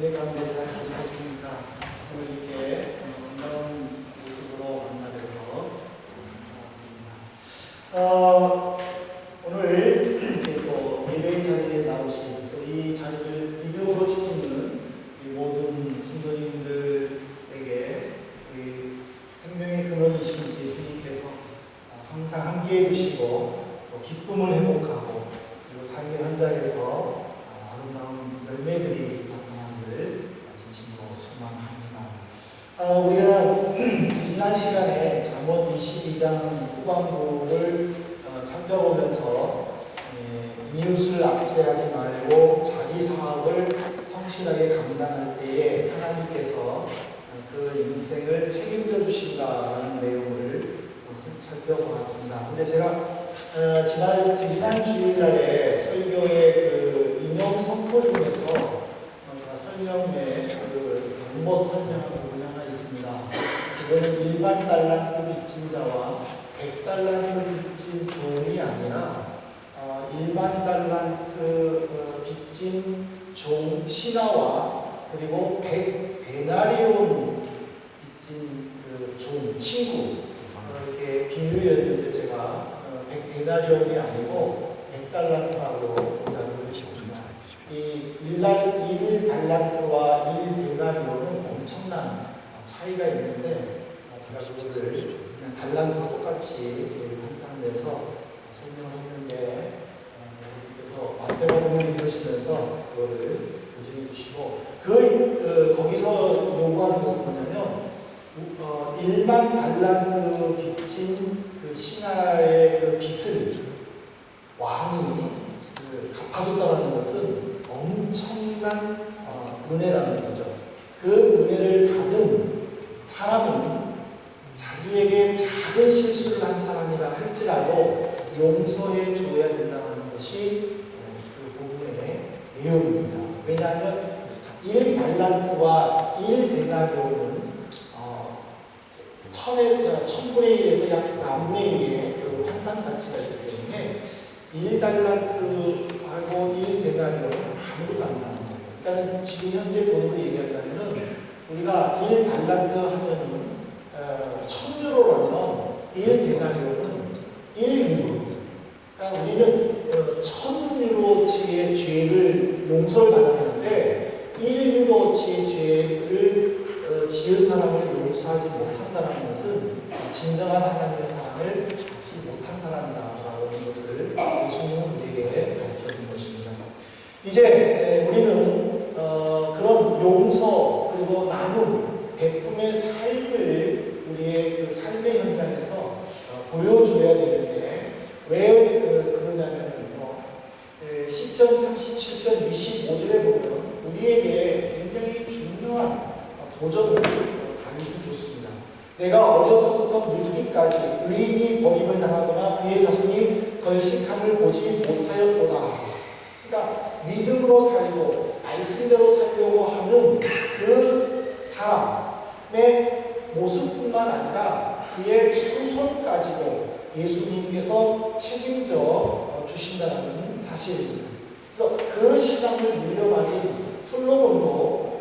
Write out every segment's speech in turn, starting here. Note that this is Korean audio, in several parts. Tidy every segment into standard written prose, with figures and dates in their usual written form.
은혜 가운데 잘 지내셨습니까? 오늘 이렇게 반가운 모습으로 만나뵈서 감사드립니다. 오늘 이렇게 또 예배의 자리에 나오신 또 이 자리를 믿음으로 지키는 이 모든 성도님들에게 우리 생명의 근원이신 예수님께서 항상 함께해 주시고 또 기쁨을 회복하고 그리고 삶의 현장에서 아름다운 열매들이 나타나기를 진심으로 소망합니다. 우리가 지난 시간에 잠언 22장 후반부를 살펴보면서 이웃을 압제하지 말고 자기 사업을 성실하게 감당할 때에 하나님께서 그 인생을 책임져 주신다는 내용을 살펴보았습니다. 근데 제가 지난 주일날에 설교의 그 인용 선포 중에서 제가 설명에 그 잘못 설명한 부분이 하나 있습니다. 그거는 일반 달란트 빚진 자와 100달란트 빚진 종이 아니라 일반 달란트 빚진 종 신하와 그리고 100데나리온 빚진 그 종 친구 이렇게 비유였는데 제가 100데나리온이 아니고 100달란트라고 표현을 했습니다. 이 1달란트와 1데나리온은 엄청난 차이가 있는데 제가 그거를 그냥 달란트와 똑같이 환산해서 설명을 했는데 그래서 마태복음을 읽으시면서 그거를 교정해 주시고 거기서 요구하는 것은 뭐냐면 1만 달란트 빚진 그 신하의 그 빚을 왕이 갚아줬다는 것은 엄청난 은혜라는 거죠. 그 은혜를 받은 사람은 자기에게 작은 실수를 한 사람이라 할지라도 용서해 줘야 된다는 것이 그 부분의 내용입니다. 왜냐하면 1달란트와 1데나리온은 1000분의 1에서 약 만분의 1의 그 환산 가치가 있기 때문에 1달란트하고 1데나리온은 아무것도 안 나는 거예요. 그러니까 지금 현재 돈으로 얘기하자면 우리가 1달란트 하면은 1000유로라면 1데나리온은 1유로. 그러니까 우리는 1000유로치의 죄를 용서를 받았는데 1유로치의 죄를 지은 사람을 용서하지 못한다는 것은 진정한 하나님의 사랑을 받지 못한 사람이다라고 하는 것을 예수님은 우리에게 가르쳐준 것입니다. 이제 우리는 그런 용서 그리고 나눔, 베품의 삶을 우리의 그 삶의 현장에서 보여줘야 되는데 왜 그러냐면 10편 37편 25절에 보면 우리에게 굉장히 중요한 도전을 다윗은 줬습니다. 내가 어려서부터 늙기까지 의인이 버림을 당하거나 그의 자손이 걸식함을 보지 못하였도다. 그러니까 믿음으로 살고 말씀대로 살려고 하는 그 사람의 모습뿐만 아니라 그의 후손까지도 예수님께서 책임져 주신다는 사실입니다. 그래서 그 신앙을 물려받은 솔로몬도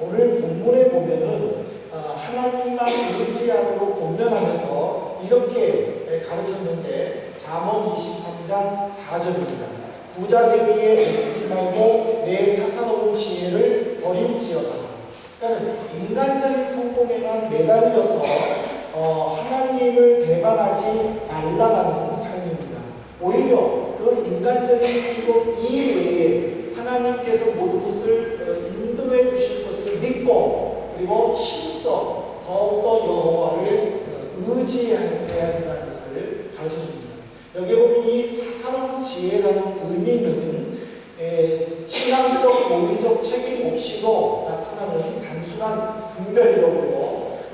오늘 본문에 보면은 하나님만 의지하도록 권면하면서 이렇게 가르쳤는데 잠언 23장 4절입니다. 부자 되기에 애쓰지 말고 내 사사로운 지혜를 버림지어다. 그러니까 인간적인 성공에만 매달려서 하나님을 배반하지 말라라는 삶입니다. 오히려 그 인간적인 성공 이외에 하나님께서 모든 것을 인도해 주실 것을 믿고 그리고 힘써 더욱더 여호와를 의지해야 된다는 것을 가르쳐줍니다. 여기 보면 이 사사로운 지혜라는 의미는 신앙적, 도의적 책임 없이도 나타나는 단순한 분별력으로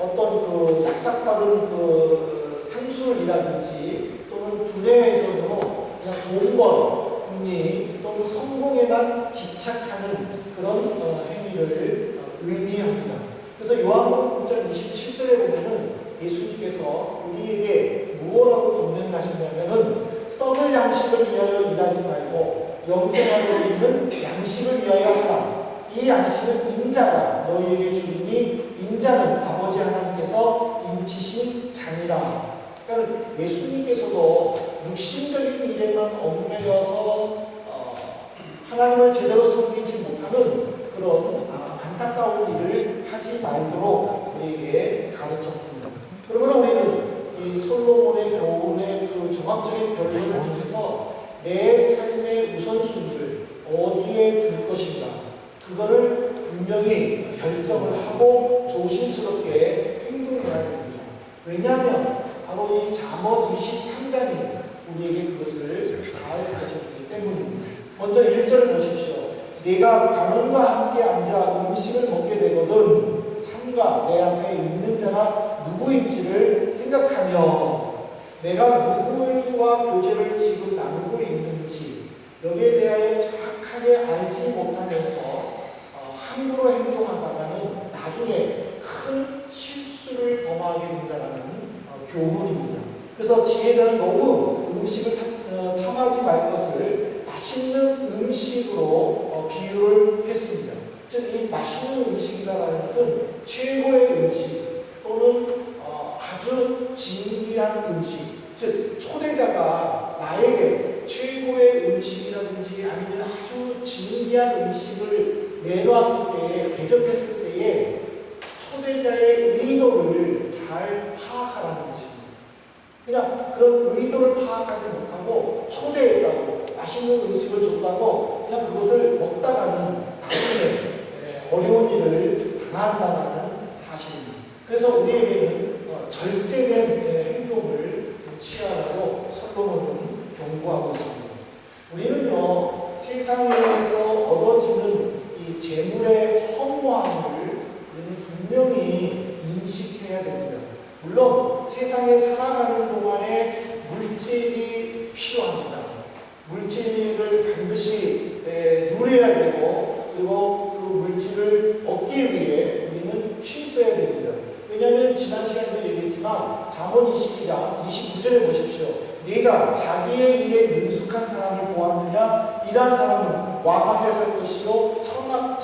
어떤 그 약삭빠른 그 상술이라든지 또는 두뇌전으로 그냥 돈벌, 국리 또는 성공에만 집착하는 그런 행위를 의미합니다. 그래서 요한복음 6장 27절에 보면은 예수님께서 우리에게 무엇라고 권면하시냐면은 썩을 양식을 위하여 일하지 말고 영생하고 있는 양식을 위하여 하라. 이 이 양식은 인자가 너희에게 주리니 인자는 아버지 하나님께서 인치신 자니라. 그러니까 예수님께서도 육신적인 일에만 얽매여서 하나님을 제대로 섬기지 못하는 그런 안타까운 일을 하지 말도록 우리에게 가르쳤습니다. 그러므로 우리는 이 솔로몬의 교훈의 그 종합적인 결론을 통해서 내 삶의 우선순위를 어디에 둘 것인가, 그거를 분명히 결정을 하고 조심스럽게 행동해야 됩니다. 왜냐하면 바로 이 잠언 23장이 우리에게 그것을 잘 가르쳐주기 때문입니다. 먼저 1절을 보십시오. 네가 가문과 함께 앉아 음식을 먹게 되거든 삼가 내 앞에 있는 자가 누구인지를 생각하며 내가 누구와 교제를 지금 나누고 있는지 여기에 대하여 정확하게 알지 못하면서 함부로 행동하다가는 나중에 큰 실수를 범하게 된다는 교훈입니다. 그래서 지혜자는 너무 음식을 탐하지 말 것을 맛있는 음식으로 비유를 했습니다. 즉, 이 맛있는 음식이라는 것은 최고의 음식 또는 아주 진귀한 음식, 즉 초대자가 나에게 최고의 음식이라든지 아니면 아주 진귀한 음식을 내놓았을 때에, 대접했을 때에 초대자의 의도를 잘 파악하라는 것입니다. 그냥 그런 의도를 파악하지 못하고 초대했다고 맛있는 음식을 줬다고 그냥 그것을 먹다가는 나중에 어려운 일을 당한다는 사실입니다. 그래서 우리에게는 절제된 행동을 취하라고 솔로몬은 경고하고 있습니다. 우리는요, 세상에서 얻어지는 이 재물의 허무함을 우리는 분명히 인식해야 됩니다. 물론 세상에 살아가는 동안에 물질이 필요합니다. 물질을 반드시 누려야 되고 그리고 그 물질을 얻기 위해 우리는 힘써야 됩니다. 왜냐하면 지난 시간에도 얘기했지만 잠언 22장 29절에 보십시오. 네가 자기의 일에 능숙한 사람을 보았느냐? 이러한 사람은 왕 앞에 설 것이요 천한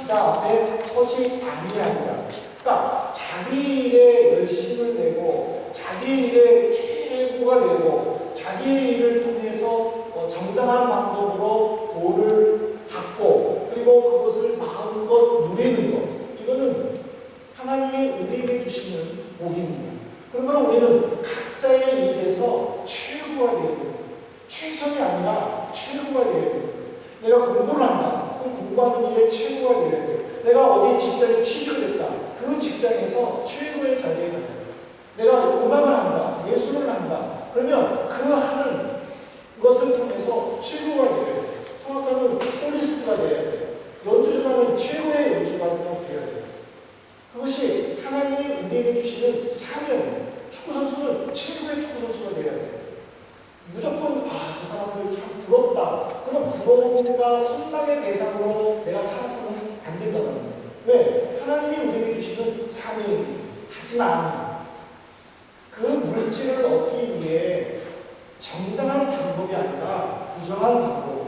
자 앞에 서지 아니하리라. 그러니까 자기 일에 열심을 내고 자기 일에 최고가 되고 자기 일을 통해서 정당한 방법으로 돈을 받고 그리고 그것을 마음껏 누리는 것, 이거는 하나님이 우리에게 주시는 복입니다. 그러므로 우리는 각자의 일에서 최고가 되어야 됩니다. 최선이 아니라 최고가 되어야 됩니다. 내가 공부를 한다. 그럼 공부하는 일에 최고가 되어야 돼요. 내가 어디 직장에 취직을 했다. 그 직장에서 최고의 자리에 간다. 내가 음악을 한다. 예술을 한다. 그러면 그 하는 것을 통해서 최고가 되어야 돼요. 성악가는 폴리스트가 되어야 돼요. 연주자는 최고의 연주가가 되어야 돼요. 그것이 하나님이 우리에게 주시는 사명입니다. 축구선수는 최고의 축구선수가 되어야 돼요. 무조건 저 사람들 참 부럽다. 그런 부러움과 선망의 대상으로 내가 살아서는 안 된다는 거예요. 왜? 하나님이 우리에게 주시는 사명입니다. 하지만 그 물질을 얻기 위해 정당한 방법이 아니라 부정한 방법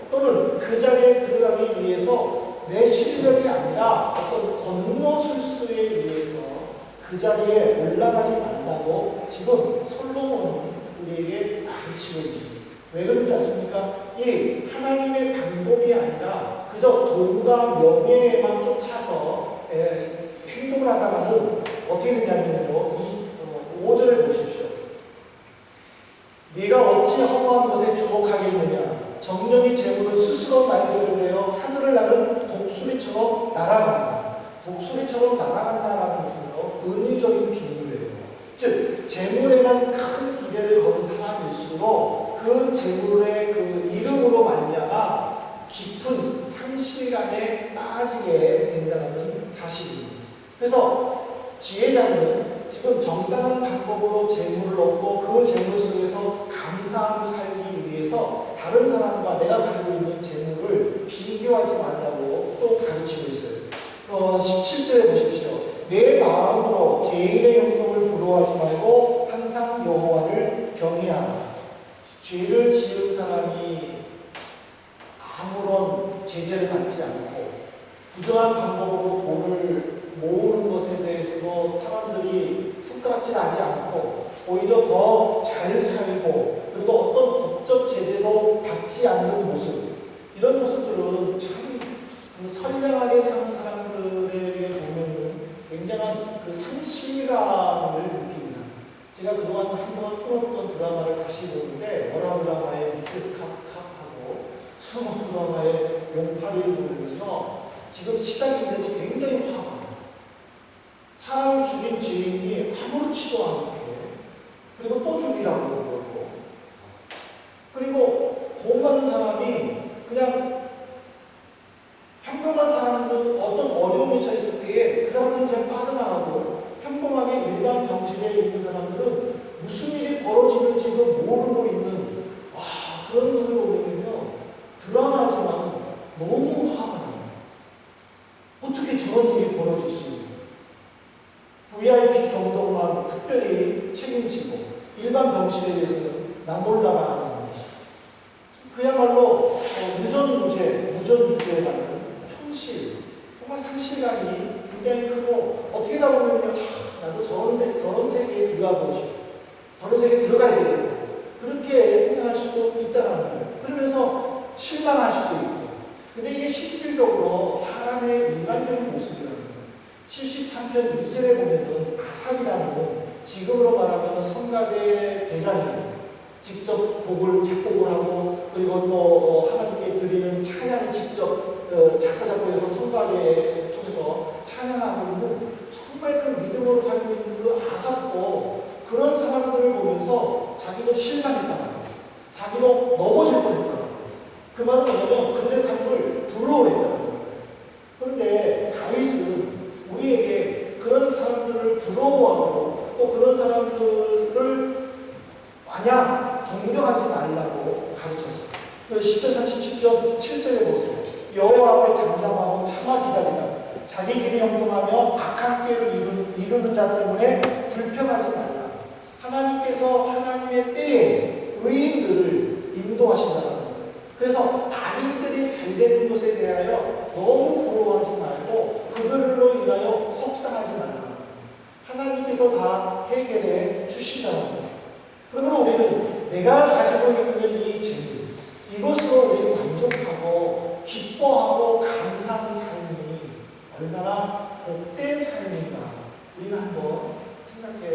또는 그 자리에 들어가기 위해서 내 실력이 아니라 어떤 겉모술수에 의해서 그 자리에 올라가지 말라고 지금 솔로몬은 우리에게 가르치고 있습니다. 왜 그런지 아십니까? 이 하나님의 방법이 아니라 그저 돈과 명예에만 쫓아서 행동을 하다가는 어떻게 되냐면요. 5절에 보십시오. 네가 어찌 허무한 것에 주목하겠느냐? 정령이 재물은 스스로 날개를 내어 하늘을 나는 독수리처럼 날아간다. 독수리처럼 날아간다라는 것은요, 은유적인 비유예요. 즉, 재물에만 큰 기대를 거는 사람일수록 그 재물의 그 이름으로 말미암아 깊은 상실감에 빠지게 된다는 사실입니다. 그래서 지혜자는 지금 정당한 방법으로 재물을 얻고 그 재물 속에서 감사함을 살기 위해서 다른 사람과 내가 가지고 있는 재물을 비교하지 말라고 또 가르치고 있어요. 17절에 보십시오. 내 마음으로 죄인의 형통을 부러워하지 말고 항상 여호와를 경외하라. 죄를 지은 사람이 아무런 제재를 받지 않고 부정한 방법으로 돈을 모으는 것에 대해서도 사람들이 손가락질하지 않고 오히려 더 잘 살고 그리고 어떤 법적 제재도 받지 않는 모습, 이런 모습들은 참 그 선량하게 사는 사람들에게 보면 굉장한 그 상실감을 느낍니다. 제가 그동안 한동안 끊었던 드라마를 다시 보는데 월화 드라마의 미세스 캅캅하고 수목 드라마의 용팔이를 보면요, 지금 시작인데도 굉장히 화가 나요. 사람을 죽인 죄인이 아무렇지도 않게 그리고 또 죽이라고 그러고, 그리고 돈 많은 사람이 그냥 평범한 사람들 어떤 어려움에 처했을 때에 그 사람들은 그냥 빠져나가고, 평범하게 일반 병실에 있는 사람들은 무슨 일이 벌어지는지도 모르고 있는 그런 것을 보면요, 드라마지만 너무 화가 나요. 어떻게 저런 일이 벌어질 수 있는, VIP 병동만 특별히 책임지고 일반 병실에 대해서는 나몰라라 하는 것이 그야말로 무전유죄라는 현실, 정말 상실감이 굉장히 크고, 어떻게 다 보면 나도 저런 세계에 들어가고 싶어, 저런 세계에 들어가야 되겠다, 그렇게 생각할 수도 있다는 거예요. 그러면서 실망할 수도 있고. 근데 이게 실질적으로 사람의 일반적인 모습이라는 거예요. 73편 2절에 보면은 아삽이라는, 지금으로 말하면 성가대 대장이에요. 직접 곡을 작곡을 하고, 그리고 또 하나님께 드리는 찬양을 직접 작사 작곡해서 성가대에 통해서 찬양하고 있는, 정말 그 믿음으로 살고 있는 그 아삽도 그런 사람들을 보면서 자기도 실망했다는 거예요. 자기도 넘어질 뻔했다는 거예요. 그 말은 뭐냐면 그들의 삶을 부러워했다는 거예요. 그런데 다윗은 우리에게 그런 사람들을 부러워하고 또 그런 사람들을 마냥 동경하지 말라고 가르쳤어요. 그 10편 37편 7절에 보세요. 여호와 앞에 잠잠하고 참아 기다리라. 자기 길이 형통하며 악한 꾀를 이루는 자 때문에 불평하지 말라. 하나님께서 하나님의 때에 의인들을 인도하신다는 거예요. 그래서 악인들이 잘 되는 것에 대하여 너무 부러워하지 말고 그들로 인하여 속상하지 말라. 하나님께서 다 해결해 주신다는 거예요. 그러므로 우리는 내가 가지고 있는 이 재미, 이것으로 우리는 만족하고 기뻐하고 감사하는 삶이 얼마나 복된 삶인가 우리는 한번 생각해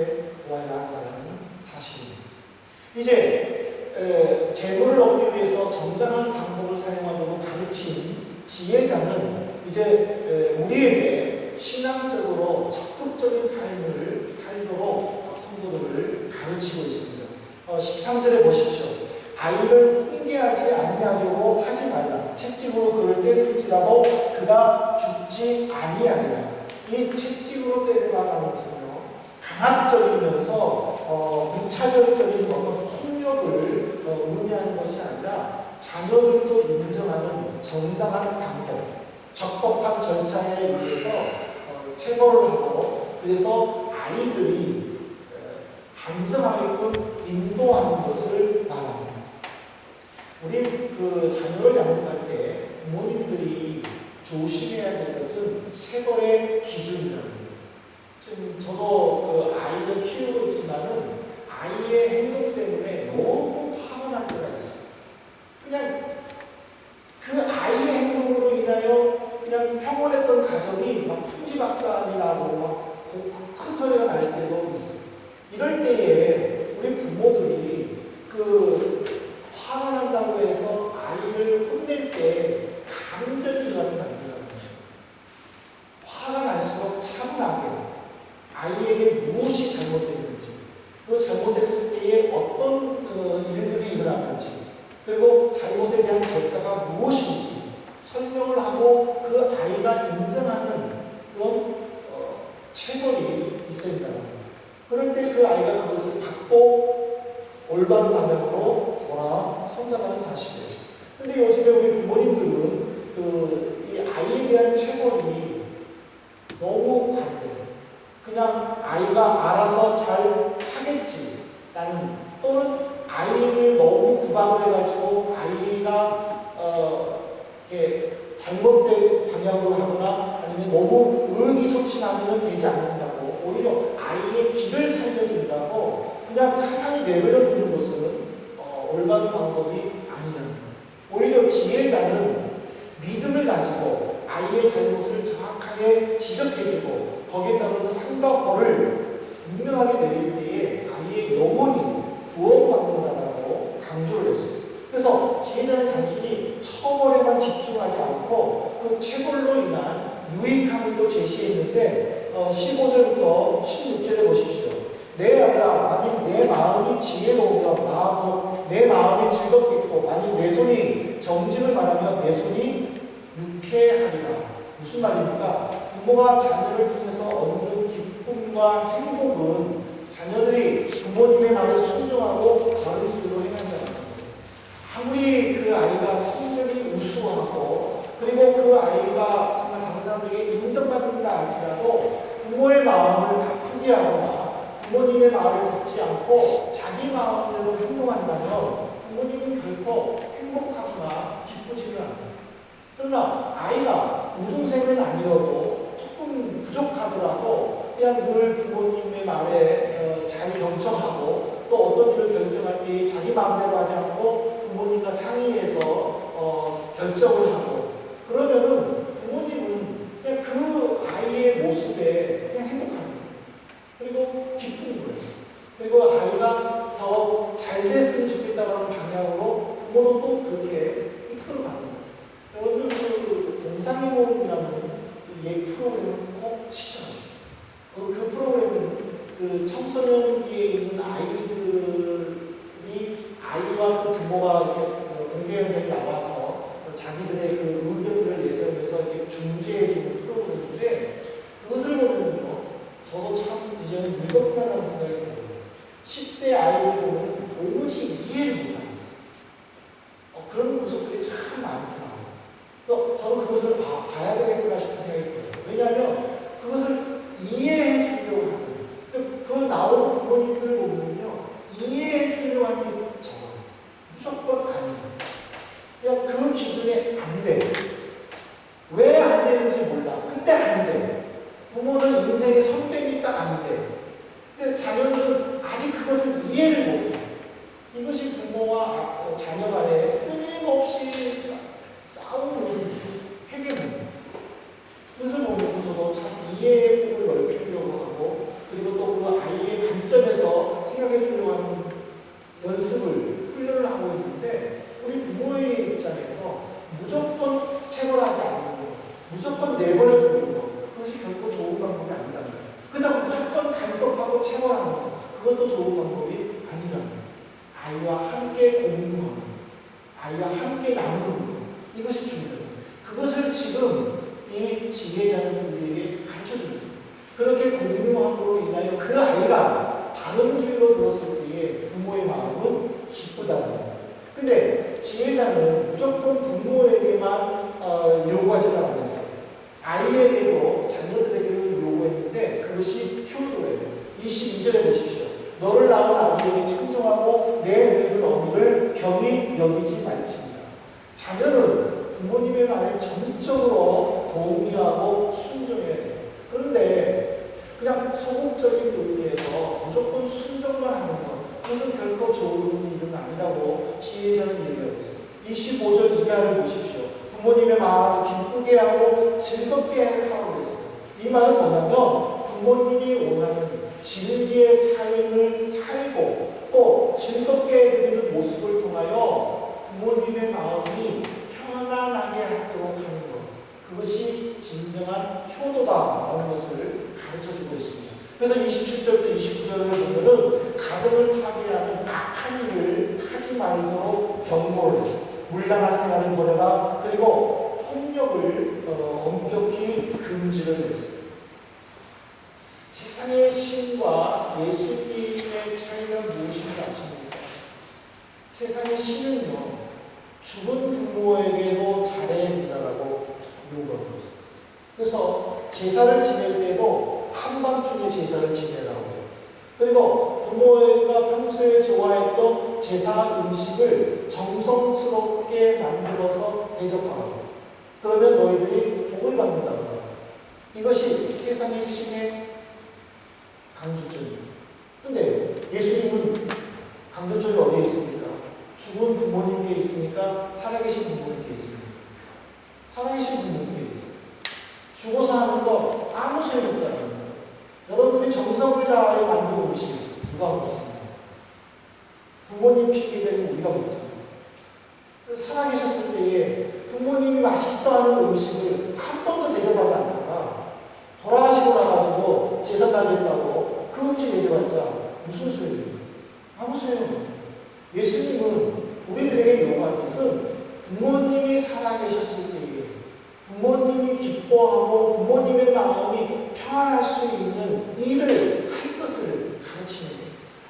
보아야 한다는 사실입니다. 이제 재물을 얻기 위해서 정당한 방법을 사용하도록 가르친 지혜자는 이제 우리에게 신앙적으로 적극적인 삶을 살도록 성도들을 가르치고 있습니다. 13절에 보십시오. 아이를 훈계하지 아니하려고 하지 말라. 채찍으로 그를 때릴지라도 그가 죽지 아니하리라. 이 채찍으로 때리라는 것은요, 강압적이면서 무차별적인 어떤 폭력을 의미하는 것이 아니라 자녀들도 인정하는 정당한 방법, 적법한 절차에 의해서 체벌을 하고, 그래서 아이들이 반성하게끔 인도하는 것을 말합니다. 우리 그 자녀를 양육할 때 부모님들이 조심해야 될 것은 체벌의 기준이라는 거예요. 지금 저도 그 아이를 키우고 있지만은 아이의 행동 때문에 너무 화가 날 때가 있어요. 그냥 그 아이의 행동으로 인하여 그냥 평온했던 가정이 막 풍지박산이 나고 막 큰 소리가 날 때도 있어요. 이럴 때에 우리 부모들이 그 화가 난다고 해서 아이를 혼낼 때 감정이 들어가서는 안 돼요. 화가 날수록 차분하게 아이에게 무엇이 잘못됐는지, 그 잘못했을 때에 어떤 일들이 일어났는지, 그리고 잘못에 대한 결과가 무엇인지 설명을 하고 그 아이가 인정하는 그런 체벌이 있어야 된다는 거예요. 그럴 때 그 아이가 그것을 받고 올바른 방향으로 돌아선다는 사실이에요. 근데 요즘에 우리 부모님들은 이 아이에 대한 체벌이 너무 관대해요. 그냥 아이가 알아서 잘 하겠지라는, 또는 아이를 너무 구박을 해가지고 아이가 이렇게 잘못된 방향으로 하거나 너무 의기소침하면 되지 않는다고, 오히려 아이의 길을 살려준다고 그냥 가만히 내버려 두는 것은 올바른 방법이 아니라는 거예요. 오히려 지혜자는 믿음을 가지고 아이의 잘못을 정확하게 지적해주고 거기에 따른 상과 벌을 분명하게 내릴 때에 아이의 영혼이 구원받는다라고 강조를 했어요. 그래서 지혜자는 단순히 처벌에만 집중하지 않고 그 체벌로 인한 유익함을 또 제시했는데 15절부터 16절에 보십시오. 내 아들아, 만일 내 마음이 지혜로우면 내 마음이 즐겁겠고 만일 내 손이 정직을 말하면 내 손이 유쾌하리라. 무슨 말입니까? 부모가 자녀를 통해서 얻는 기쁨과 행복은 자녀들이 부모님의 말에 순종하고 바른 길로 행한다는 거예요. 아무리 그 아이가 성격이 우수하고 그리고 그 아이가 정말 다른 사람들에게 인정받는다 할지라도 부모의 마음을 아프게 하거나 부모님의 말을 듣지 않고 자기 마음대로 행동한다면 부모님은 결코 행복하거나 기쁘지는 않아요. 그러나 아이가 우등생은 아니어도 조금 부족하더라도 그냥 늘 부모님의 말에 잘 경청하고 또 어떤 일을 결정할 때 자기 마음대로 하지 않고 부모님과 상의해서 결정을 하고 그러면은 부모님은 그냥 그 아이의 모습에 그냥 행복합니다. 그리고 기쁜 거예요. 그리고 아이가 더 잘 됐으면 좋겠다라는 방향으로 부모는 또 그렇게 이끌어가는 거예요. 여러분 그 동상이몽이라는 예 프로그램을 꼭 시청하십시오. 그 프로그램은 그 청소년기에 있는 아이들이 아이와 그 부모가 이렇게 공개 연결이 나와서 자기들의 그 의견들을 내세우면서 이렇게 중재해주는 프로그램인데 그것을 보면요, 저도 참 이제는 늙었구나라는 생각이 들어요. 10대 아이를 보면 도무지 이해를 못하겠어요. 그런 구석들이 참 많더라고요. 그래서 저는 그것을 봐야 되겠구나 싶은 생각이 들어요. 왜냐하면 그것을 이해해 주려고 하는 거예요. 그 나오는 부모님들을 보면요, 이해해 주려고 하는 게 적어요. 무조건 아니에요. 그냥 그 기준에 안 돼. 왜 안 되는지 몰라. 근데 안 돼. 부모는 인생의 선배니까 안 돼. 근데 자녀는 아직 그것을 이해를 못해. 이것이 부모와 자녀 간에 끊임없이 싸우는 해결입니다. 그것을 보면서 저도 참 이해의 폭을 넓히려고 하고 그리고 또 그 아이의 관점에서 생각해 주려고 하는 연습을 훈련을 하고 있는데 우리 부모의 입장에서 무조건 체벌하지 않는 것, 무조건 내버려 두는 것, 그것이 결코 좋은 방법이 아니라는 거예요. 그다음 무조건 간섭하고 체벌하는 것, 그것도 좋은 방법이 아니라는 거예요. 아이와 함께 공유하는 것, 아이와 함께 나누는 것, 이것이 중요해요. 그것을 지금 이 지혜자는 우리에게 가르쳐줍니다. 그렇게 공유함으로 인하여 그 아이가 바른 길로 들었을 때에 부모의 마음은 기쁘다는 거예요. 근데 지혜자는 무조건 부모에게만 요구하지는 않았어요. 아이에게도 자녀들에게도 요구했는데 그것이 효도예요. 22절에 보십시오. 너를 낳은 아버지에게 청정하고 내 늙은 어미를 경히 여기지 말지니라. 자녀는 부모님의 말에 전적으로 동의하고 순종해야 돼요. 그런데 그냥 소극적인 의미에서 무조건 순종만 하는 것, 그것은 결코 좋은 일은 아니라고 지혜자는 얘기하고 있어요. 25절 이하를 보십시오. 부모님의 마음을 기쁘게 하고 즐겁게 하라고 했어요. 이 말은 뭐냐면 부모님이 원하는 진리의 삶을 살고 또 즐겁게 해드리는 모습을 통하여 부모님의 마음이 편안하게 하도록 하는 것, 그것이 진정한 효도다라는 것을 가르쳐주고 있습니다. 그래서 27절부터 29절을 보면은 가정을 파괴하는 악한 일을 하지 말도록 경고를 했어요. 문란한 생활을 보내라. 그리고 폭력을 엄격히 금지를 했어요. 세상의 신과 예수님의 차이가 무엇인지 아십니까? 세상의 신은요, 죽은 부모에게도 잘해야 된다라고 요구하고 있어요. 그래서 제사를 지낼 때도 한밤중에 제사를 지내라고 해요. 그리고 부모가 평소에 좋아했던 제사 음식을 정성스럽게 만들어서 대접하라고. 그러면 너희들이 복을 받는다고 해요. 이것이 세상의 신의 강조점이에요. 근데 예수님은 강조점이 어디에 있습니까? 죽은 부모님께 있습니까? 살아계신 부모님께 있습니까? 살아계신 부모님께 있어요. 죽어서 하는 거 아무 소용이 없다는 거예요. 여러분이 정성을 다하여 만든 음식 누가 먹습니까? 부모님 핑계대면 우리가 먹잖아요. 살아계셨을 때에 부모님이 맛있어하는 음식을 한 번도 대접하지 않다가 돌아가시고 나가지고 제사 따겠다고 그 음식 대접했자 무슨 소용이에요? 아무 소용이 없어요. 예수님은 우리들에게 요구하는 것은 부모님이 살아계셨을 때에 부모님이 기뻐하고 부모님의 마음이 평안할 수 있는 일을 할 것을 가르치는 거예요.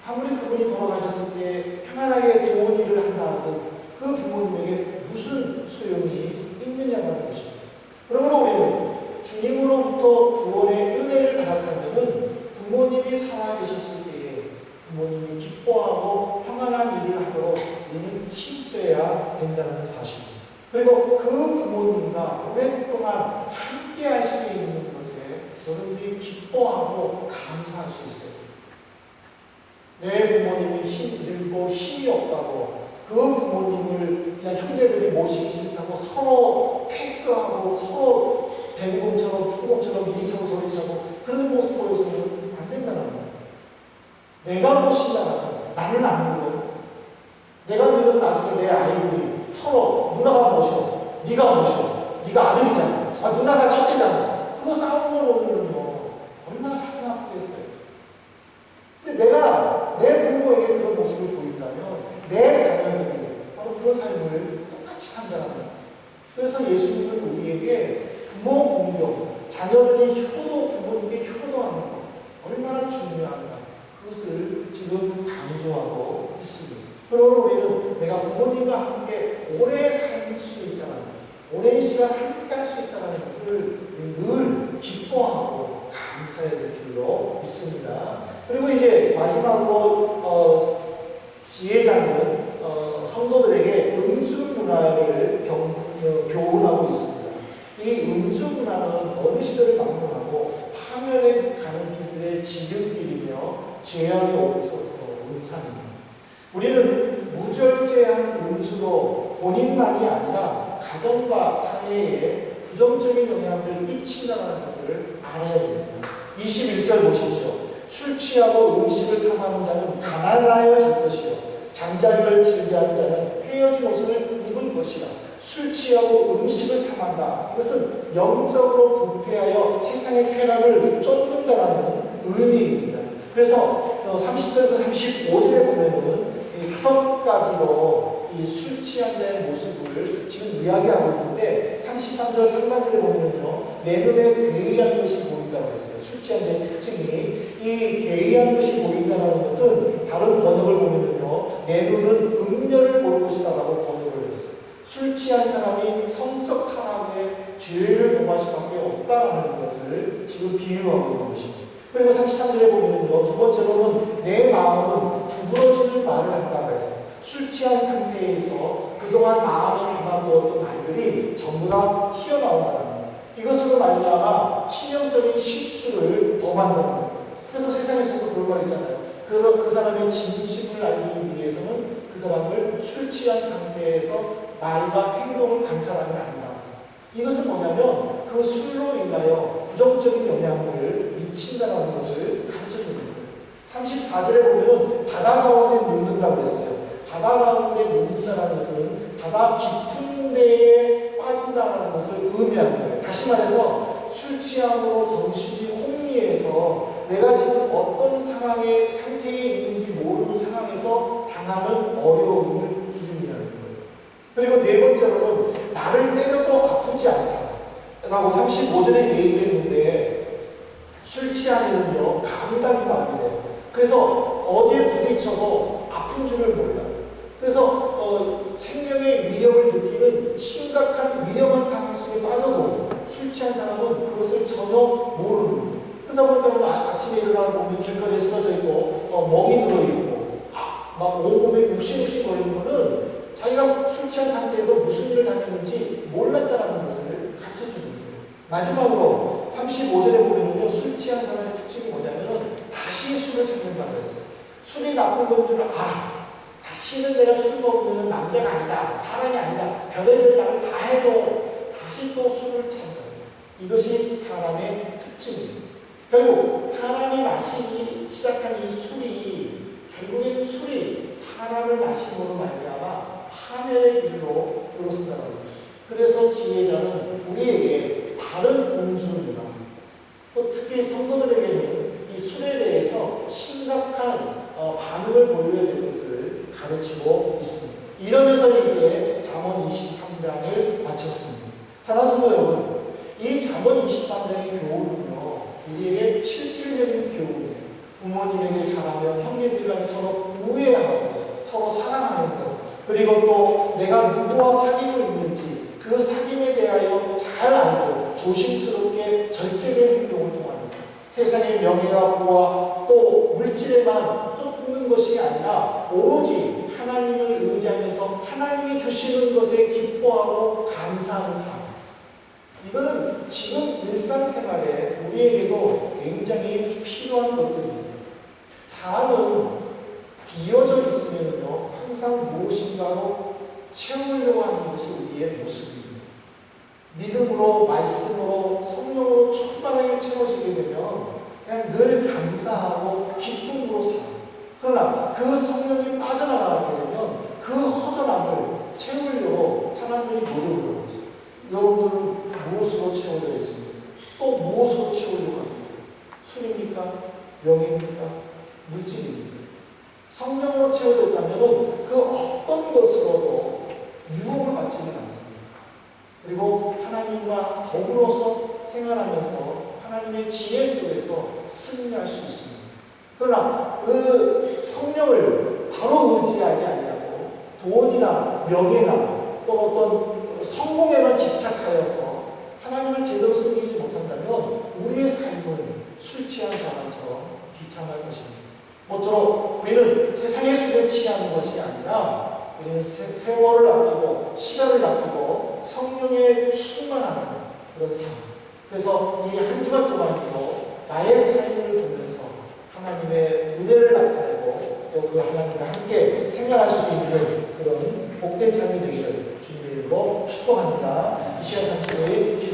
아무리 그분이 돌아가셨을 때 편안하게 좋은 일을 한다 하고 그 부모님에게 무슨 소용이 있느냐는 것입니다. 그러므로 우리는 주님으로부터 구원의 은혜를 받았다면 부모님이 살아계셨을 때에 부모님이 기뻐하고 평안한 일을 하도록 우리는 힘써야 된다는 사실입니다. 그리고 그 부모님과 오랫동안 함께 할 수 있는 것에 여러분들이 기뻐하고 감사할 수 있어요. 내 부모님이 힘들고 힘이 없다고 그 부모님을 그냥 형제들이 모시기 싫다고 서로 패스하고 서로 뱅곰처럼 축구공처럼 이리 차고 저리 차고 그런 모습 보여서는 안 된다는 거예요. 내가 모신다는 나는 안 물고 내가 늙어서 나중에 내 아이들이 서로 누나가 모셔 네가 모셔 네가 아들이잖아 누나가 첫째잖아 그거 싸우는 걸 보면은요 얼마나 가슴 아프겠어요. 근데 내가 내 부모에게 그런 모습을 보인다면 내 자녀들이 바로 그런 삶을 똑같이 산다는 거예요. 그래서 예수님은 우리에게 부모 공경, 자녀들이 효도, 부모님께 효도하는 것 얼마나 중요한가 그것을 지금 강조하고 있습니다. 그러므로 우리는 내가 부모님과 함께 오래 살 수 있다는 오랜 시간 함께 할 수 있다는 것을 늘 기뻐하고 감사해야 될 줄로 믿습니다. 그리고 이제 마지막으로 지혜자는 성도들에게 음주 문화를 교훈하고 있습니다. 이 음주 문화는 어느 시대를 막론하고 파멸에 가는 길의 지름길이며 죄악의 온상입니다. 우리는 무절제한 음주로 본인만이 아니라 가정과 사회에 부정적인 영향을 끼친다는 것을 알아야 됩니다. 21절 보십시오. 술 취하고 음식을 탐하는 자는 가난하여질 것이요 잠자리를 즐겨하는 자는 헤어진 옷을 입을 것이라. 술 취하고 음식을 탐한다. 이것은 영적으로 부패하여 세상의 쾌락을 쫓는다는 의미입니다. 그래서 30절에서 35절에 보면은 5가지로 이 술 취한 자의 모습을 지금 이야기하고 있는데 33절 상반절에 보면요 내 눈에 괴이한 것이 보인다고 했어요. 술 취한 자의 특징이 이 괴이한 것이 보인다는 것은 다른 번역을 보면요 내 눈은 음녀를 볼 것이다라고 번역을 했어요. 술 취한 사람이 성적 타락에 죄를 범할 수밖에 없다라는 것을 지금 비유하고 있는 것입니다. 그리고 33절에 보면요 두 번째로는 내 마음은 구부러지는 말을 한다고 했어요. 술 취한 상태에서 그동안 마음에 담아두었던 말들이 전부 다 튀어나온다는 거예요. 이것으로 말미암아 치명적인 실수를 범한다는 거예요. 그래서 세상에서도 그런 말 있잖아요. 그 사람의 진심을 알기 위해서는 그 사람을 술 취한 상태에서 말과 행동을 관찰하면 안다. 이것은 뭐냐면 그 술로 인하여 부정적인 영향을 미친다는 것을 가르쳐주는 거예요. 34절에 보면 바다 가운데 눕는다고 했어요. 바다 가운데 눕는다는 것은 바다 깊은 데에 빠진다는 것을 의미하는 거예요. 다시 말해서 술 취함으로 정신이 혼미해서 내가 지금 어떤 상태에 있는지 모르는 상황에서 당하는 어려움을 의미하는 거예요. 그리고 네 번째로는 나를 때려도 아프지 않다 라고 35절에 얘기했는데 술 취하면요 감각이 마비돼요. 그래서 어디에 부딪혀도 아픈 줄을 몰라요. 그래서 생명의 위협을 느끼는 심각한 위험한 상황 속에 빠져도 술 취한 사람은 그것을 전혀 모르는 거예요. 그러다 보니까 아침에 일어나 보면 길거리에 쓰러져 있고 멍이 들어있고 막 온몸에 육신육신 거리는 거는 자기가 술 취한 상태에서 무슨 일을 당했는지 몰랐다는 것을 가르쳐주는 거예요. 마지막으로 35절에 보면요, 술 취한 사람의 특징이 뭐냐면은 다시 술을 찾는다고 했어요. 술이 나쁜 건 줄 알아. 다시는 내가 술 먹으면 남자가 아니다, 사람이 아니다, 별의별 답을 다 해도 다시 또 술을 찾아요. 이것이 사람의 특징입니다. 결국 사람이 마시기 시작한 이 술이, 결국에는 술이 사람을 마심으로 말미암아 파멸의 길로 들어선다는 겁니다. 그래서 지혜자는 우리에게 바른 공수입니다. 또 특히 성도들에게는 이 술에 대해서 심각한 반응을 보여야 될 것을 가르치고 있습니다. 이러면서 이제 잠언 23장을 마쳤습니다. 사랑하는 성도 여러분, 이 잠언 23장의 교훈은요, 우리에게 실질적인 교훈이에요. 부모님에게 잘하면 형님들 간에 서로 우애하고 서로 사랑하는 것, 그리고 또 내가 누구와 사귀고 있는지 그 사귐에 대하여 잘 알고 조심스럽게 절제된 행동을 통하는 것, 세상의 명예와 부와 또 물질에만 쫓는 것이 아니라 오로지 하나님을 의지하면서 하나님이 주시는 것에 기뻐하고 감사하는 삶. 이거는 지금 일상생활에 우리에게도 굉장히 필요한 것들입니다. 사람은 비어져 있으면요, 항상 무엇인가로 채우려고 하는 것이 우리의 모습입니다. 믿음으로, 말씀으로, 성령으로 충만하게 채워지게 되면 그냥 늘 감사하고 기쁨으로 살아요. 그러나 그 성령이 빠져나가게 되면 그 허전함을 채우려고 사람들이 노력을 하고 있어요. 여러분들은 무엇으로 채워져 있습니까? 또 무엇으로 채우려고 합니까? 술입니까? 명예입니까? 물질입니까? 성령으로 채워져 있다면 그 어떤 것으로도 유혹을 받지는 않습니다. 그리고 하나님과 더불어서 생활하면서 하나님의 지혜 속에서 승리할 수 있습니다. 그러나 그 성령을 바로 의지하지 아니하고 돈이나 명예나 또 어떤 성공에만 집착하여서 하나님을 제대로 섬기지 못한다면 우리의 삶은 술 취한 사람처럼 비참할 것입니다. 모쪼록 우리는 세상의 술에 취하는 것이 아니라 우리는 세월을 아끼고 시간을 아끼고 성령에 충만하는 그런 삶. 그래서 이 한 주간 동안도 나의 삶을 보면서 하나님의 은혜를 나타내고 또 그 하나님과 함께 생활할 수 있는 그런 복된 삶이 되기를 주님의 이름으로 축복합니다. 이 시간 당신의 기도